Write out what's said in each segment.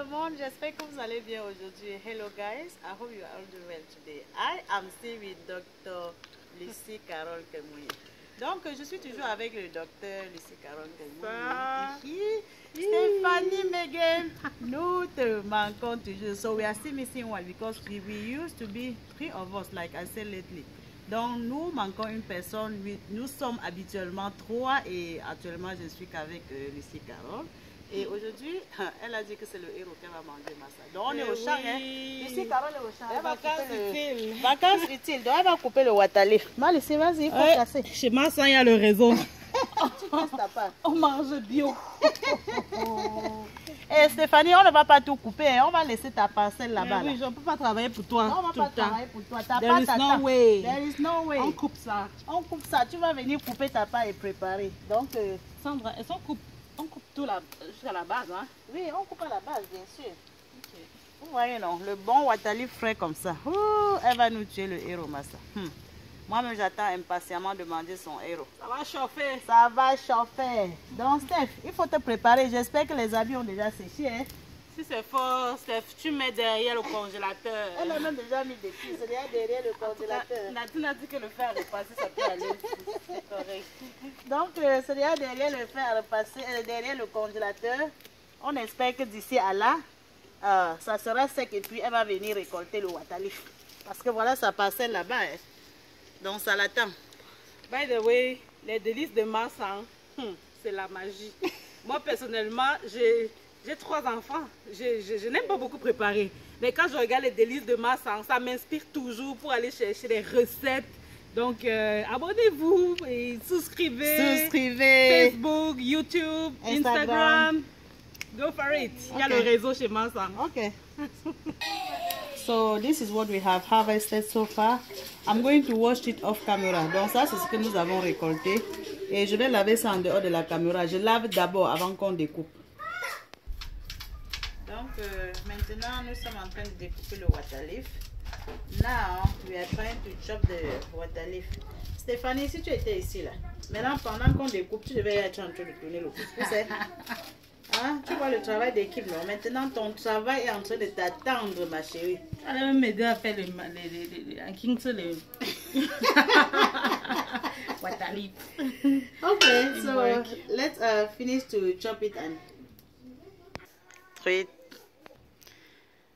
le monde, j'espère que vous allez bien aujourd'hui. Hello guys, I hope you are all doing well today. I am still with Dr. Lucie Carole Kemoui. Donc je suis toujours avec le docteur Lucie Carole Kemoui. Stephanie Megan, nous te manquons toujours. So we are still missing one because we used to be 3 of us, like I said lately. Donc nous manquons une personne, nous sommes habituellement 3 et actuellement je suis qu'avec Lucie Carole. Et aujourd'hui, elle a dit que c'est le héros qu'elle va manger Massa. Donc on est au champ, hein. Lucie Carole est au champ. Elle va couper le... Vacances utiles. Donc elle va couper le waterleaf. Lucie, vas-y, il faut casser. Chez Massa, il y a le réseau. Tu casses ta part. On mange bio. Et Stéphanie, on ne va pas tout couper, hein. On va laisser ta parcelle là-bas. Oui, je ne peux pas travailler pour toi. Non, on ne va pas travailler pour toi. Ta There is no way. There is no way. On coupe ça. On coupe ça. Tu vas venir couper ta part et préparer. Donc, Sandra, est-ce qu'on coupe tout jusqu'à la base, hein? Oui, on coupe à la base, bien sûr. Okay. Vous voyez, non? Le bon waterleaf frais comme ça. Ouh, elle va nous tuer le héros, Massa. Moi-même, j'attends impatiemment de manger son héros. Ça va chauffer. Ça va chauffer. Donc, Steph, il faut te préparer. J'espère que les habits ont déjà séché. Hein? Si c'est fort, Steph, tu mets derrière le congélateur. Elle a même déjà mis des pieds. C'est derrière le congélateur. Nadine a dit que le fer à repasser, ça peut aller. C'est correct. Donc, c'est derrière le fer à repasser, derrière le congélateur. On espère que d'ici à là, ça sera sec et puis elle va venir récolter le waterleaf. Parce que voilà sa parcelle là-bas. Hein. Donc, ça l'attend. By the way, les délices de Massa, c'est la magie. Moi, personnellement, j'ai 3 enfants. Je n'aime pas beaucoup préparer. Mais quand je regarde les délices de Massa, ça m'inspire toujours pour aller chercher des recettes. Donc, abonnez-vous et souscrivez. Facebook, YouTube, Instagram. Go for it. Il y a le réseau chez Massa. Ok. So this is what we have harvested so far. I'm going to wash it off camera. Donc ça c'est ce que nous avons récolté. Et je vais laver ça en dehors de la caméra. Je lave d'abord avant qu'on découpe. Donc maintenant nous sommes en train de découper le waterleaf. Now we are trying to chop the waterleaf. Stéphanie, si tu étais ici là, maintenant pendant qu'on découpe, tu devais être en train de tourner le couscous. Hein? Tu vois le travail d'équipe, non? Maintenant, ton travail est en train de t'attendre, ma chérie. Elle va m'aider à faire les waterleaf. Okay, so let's finish to chop it and...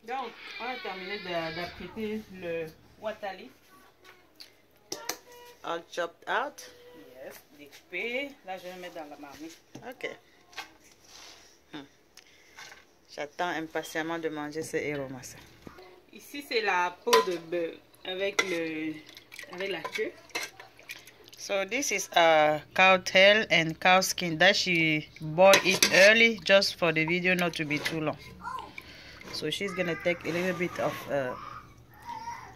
Donc, on a terminé d'apprêter le waterleaf. All chopped out? Yes, découpé. Là, je vais le mettre dans la marmite. Ok. J'attends impatiemment de manger ce héros, Massa. Ici, c'est la peau de bœuf avec la queue. So this is cow tail and cow skin that she boiled it early just for the video not to be too long. So she's gonna take a little bit of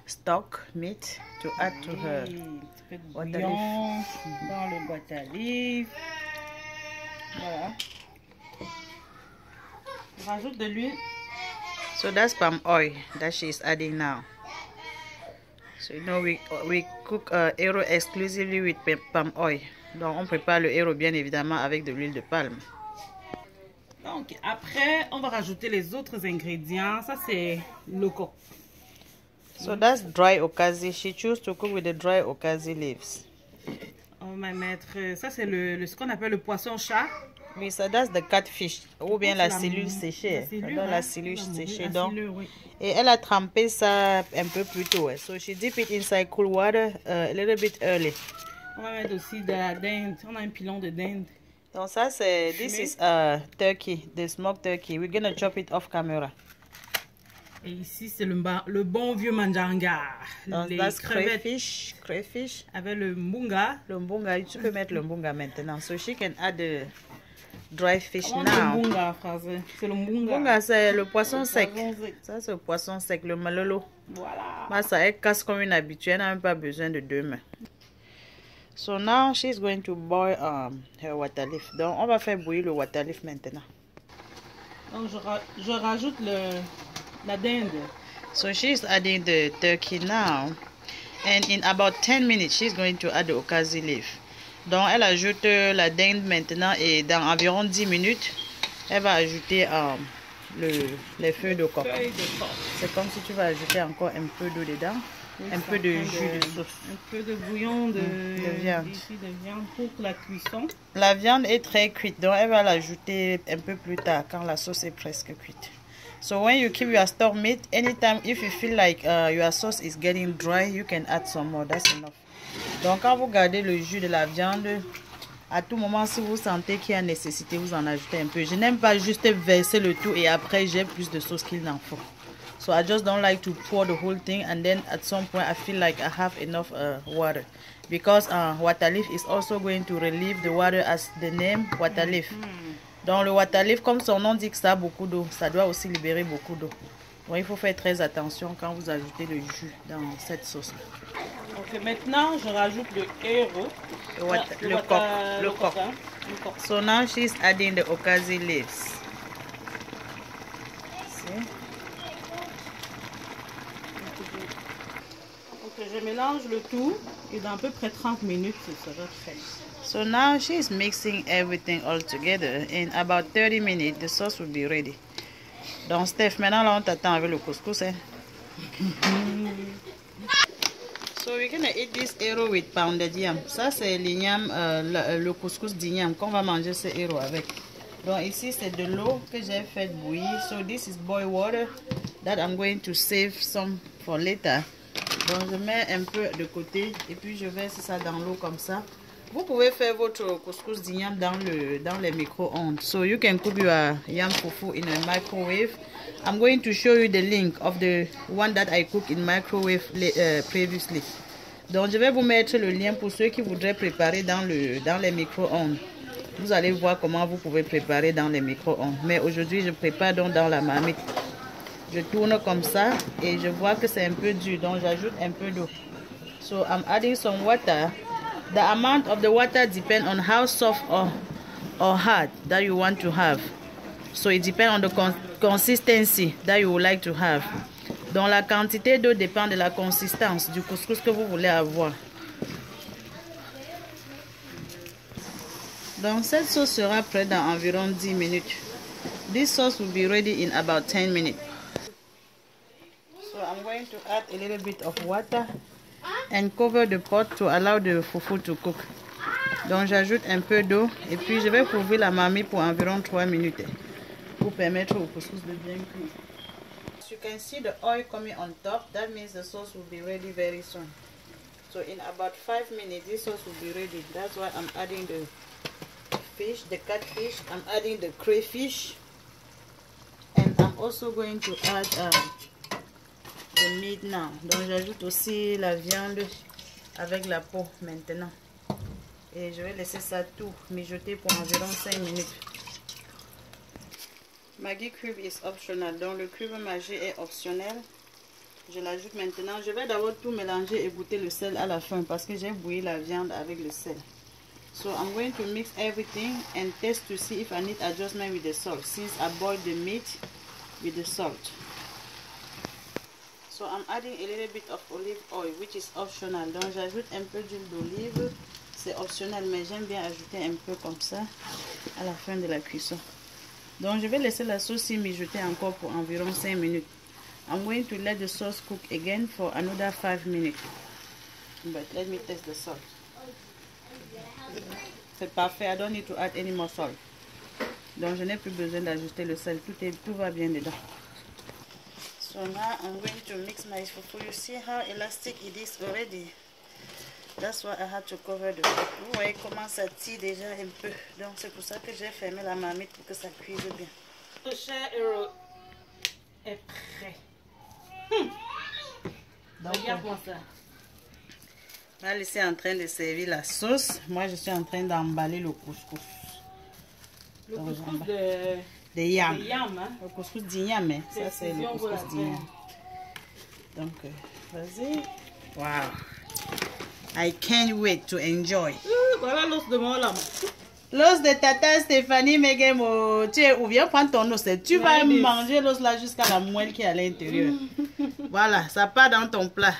stock meat to add to her waterleaf. Dans le waterleaf. Voilà. On rajoute de l'huile. So that's palm oil that she is adding now. So you know we cook héros exclusively with palm oil. Donc on prépare le héros bien évidemment avec de l'huile de palme. Donc après on va rajouter les autres ingrédients. Ça c'est loco. So that's dry okazi. She chose to cook with the dry okazi leaves. On va mettre ça c'est ce qu'on appelle le poisson chat. Oui, ça that's the catfish ou bien la cellule séchée. La cellule séchée. Donc, oui. Et elle a trempé ça un peu plus tôt. Ouais. So she dip it inside cool water a little bit early. On va mettre aussi de la dinde. On a un pilon de dinde. Donc ça c'est this is turkey, the smoked turkey. We're gonna chop it off camera. Et ici c'est le bon vieux manjanga. Donc that's crayfish. Avec le mbunga. Le mbunga, tu peux mettre le mbunga maintenant. So she can add the dry fish now. Le mbunga, français. C'est le mbunga. Mbunga c'est le poisson sec. Ça c'est le poisson sec, le malolo. Voilà. Bah, ça elle casse comme une habituée, elle n'a même pas besoin de 2 mains. So now she's going to boil her waterleaf. Donc on va faire bouillir le waterleaf maintenant. Donc je rajoute la dinde. So she's adding the turkey now. And in about 10 minutes, she's going to add the okazi leaf. Donc elle ajoute la dinde maintenant et dans environ 10 minutes, elle va ajouter les feuilles de coque. Feuilles de coque. C'est comme si tu vas ajouter encore un peu d'eau dedans, oui, un peu de jus de sauce. Un peu de bouillon de viande. Ici, de viande pour la cuisson. La viande est très cuite, donc elle va l'ajouter un peu plus tard quand la sauce est presque cuite. So when you keep your stock meat, anytime if you feel like your sauce is getting dry, you can add some more. That's enough. Donc quand vous gardez le jus de la viande, à tout moment si vous sentez qu'il y a nécessité, vous en ajoutez un peu. Je n'aime pas juste verser le tout et après j'ai plus de sauce qu'il n'en faut. So I just don't like to pour the whole thing and then at some point I feel like I have enough water. Because water leaf is also going to relieve the water as the name water leaf. Donc le water leaf, comme son nom dit que ça a beaucoup d'eau, ça doit aussi libérer beaucoup d'eau. Donc il faut faire très attention quand vous ajoutez le jus dans cette sauce. Ok, maintenant je rajoute le héros. Le coq. So now she's adding the okazi leaves. See? Ok, je mélange le tout et dans à peu près 30 minutes, ça sera fait. So now she's mixing everything all together. In about 30 minutes, the sauce will be ready. Donc Steph, maintenant là on t'attend avec le couscous. Hein? So we're gonna eat this héros with pounded yam. Ça c'est l'igname, le couscous d'igname qu'on va manger ce héros avec. Donc ici c'est de l'eau que j'ai fait bouillir. So this is boiled water that I'm going to save some for later. Donc je mets un peu de côté et puis je verse ça dans l'eau comme ça. Vous pouvez faire votre couscous d'igname dans les micro-ondes. So you can cook your yam fufu in a microwave. I'm going to show you the link of the one that I cooked in microwave previously. Donc je vais vous mettre le lien pour ceux qui voudraient préparer dans les micro-ondes. Vous allez voir comment vous pouvez préparer dans les micro-ondes. Mais aujourd'hui je prépare donc dans la marmite. Je tourne comme ça et je vois que c'est un peu dur, donc j'ajoute un peu d'eau. So I'm adding some water. The amount of the water depends on how soft or hard that you want to have. So it depends on the consistency that you would like to have. Donc la quantité d'eau dépend de la consistance du couscous que vous voulez avoir. Donc cette sauce sera prête dans environ 10 minutes. This sauce will be ready in about 10 minutes. So I'm going to add a little bit of water and cover the pot to allow the fufu to cook. Donc j'ajoute un peu d'eau et puis je vais couvrir la marmite pour environ 3 minutes pour permettre au couscous de bien cuire. As you can see the oil coming on top, that means the sauce will be ready very soon. So in about 5 minutes this sauce will be ready. That's why I'm adding the fish, the catfish, I'm adding the crayfish, and I'm also going to add the meat now. Donc j'ajoute aussi la viande avec la peau maintenant. Et je vais laisser ça tout mijoter pour environ 5 minutes. Maggi cube is optional. Donc le cube Maggi est optionnel. Je l'ajoute maintenant. Je vais d'abord tout mélanger et goûter le sel à la fin parce que j'ai bouilli la viande avec le sel. So I'm going to mix everything and test to see if I need adjustment with the salt since I boiled the meat with the salt. So I'm adding a little bit of olive oil which is optional. Donc j'ajoute un peu d'huile d'olive. C'est optionnel mais j'aime bien ajouter un peu comme ça à la fin de la cuisson. Donc je vais laisser la sauce mijoter encore pour environ 5 minutes. I'm going to let the sauce cook again for another 5 minutes. But let me test the salt. C'est parfait, I don't need to add any more salt. Donc je n'ai plus besoin d'ajuster le sel, tout va bien dedans. So now I'm going to mix my fufu. You see how elastic it is already. That's why I had to cover the pot. Vous voyez comment ça tire déjà un peu. Donc c'est pour ça que j'ai fermé la marmite pour que ça cuise bien. Le cher héros est prêt. Regarde-moi ça. Alice est en train de servir la sauce. Moi, je suis en train d'emballer le couscous. Le Donc, couscous de yam. de yam, hein? Le couscous d'igname. Hein? Ça, c'est le couscous d'igname. Donc, vas-y. Wow. I can't wait to enjoy. Voilà l'os de mon lame. L'os de tata Stéphanie Megemo. Ou bien prendre ton os. Tu vas manger l'os là jusqu'à la moelle qui est à l'intérieur. Voilà, ça part dans ton plat.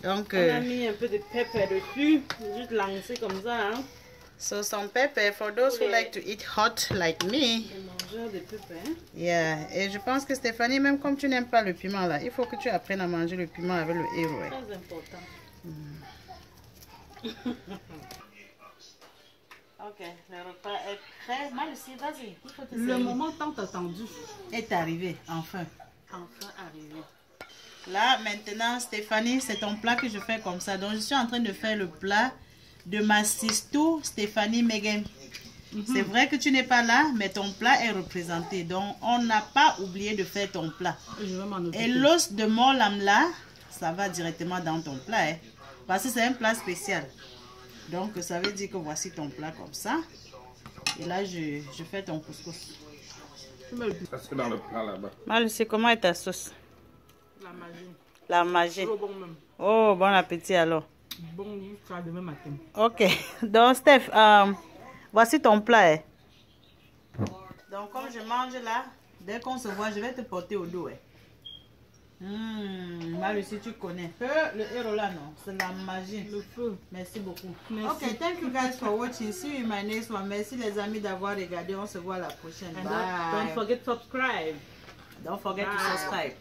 Donc, on a mis un peu de pepper dessus, juste lancer comme ça. Hein. So some pepper for those who like to eat hot like me. Les mangeurs de pepper. Yeah. Et je pense que Stéphanie, même comme tu n'aimes pas le piment là, il faut que tu apprennes à manger le piment avec le héros. Très important. Ok, le repas est prêt. Malucie, vas-y. Le moment tant attendu est arrivé, enfin. Enfin arrivé. Là, maintenant, Stéphanie, c'est ton plat que je fais comme ça. Donc, je suis en train de faire le plat de ma sistou, Stéphanie Meghem. C'est vrai que tu n'es pas là, mais ton plat est représenté. Donc, on n'a pas oublié de faire ton plat. Je vais m'en occuper. Et l'os de molam là, ça va directement dans ton plat. Hein, parce que c'est un plat spécial. Donc, ça veut dire que voici ton plat comme ça. Et là, je fais ton couscous. Ça, c'est dans le plat là-bas. Malucie, comment est ta sauce? La magie. La magie. Bon même. Oh, bon appétit alors. Bon jusqu'à demain matin. Ok. Donc, Steph, voici ton plat. Hein. Donc, comme je mange là, dès qu'on se voit, je vais te porter au dos. Hein. Malucie, tu connais. Le héros là, non. C'est la magie. Le feu. Merci beaucoup. Merci. Ok, thank you guys for watching. See you in my next one. Merci les amis d'avoir regardé. On se voit la prochaine. And Bye. don't forget to subscribe. Don't forget to subscribe.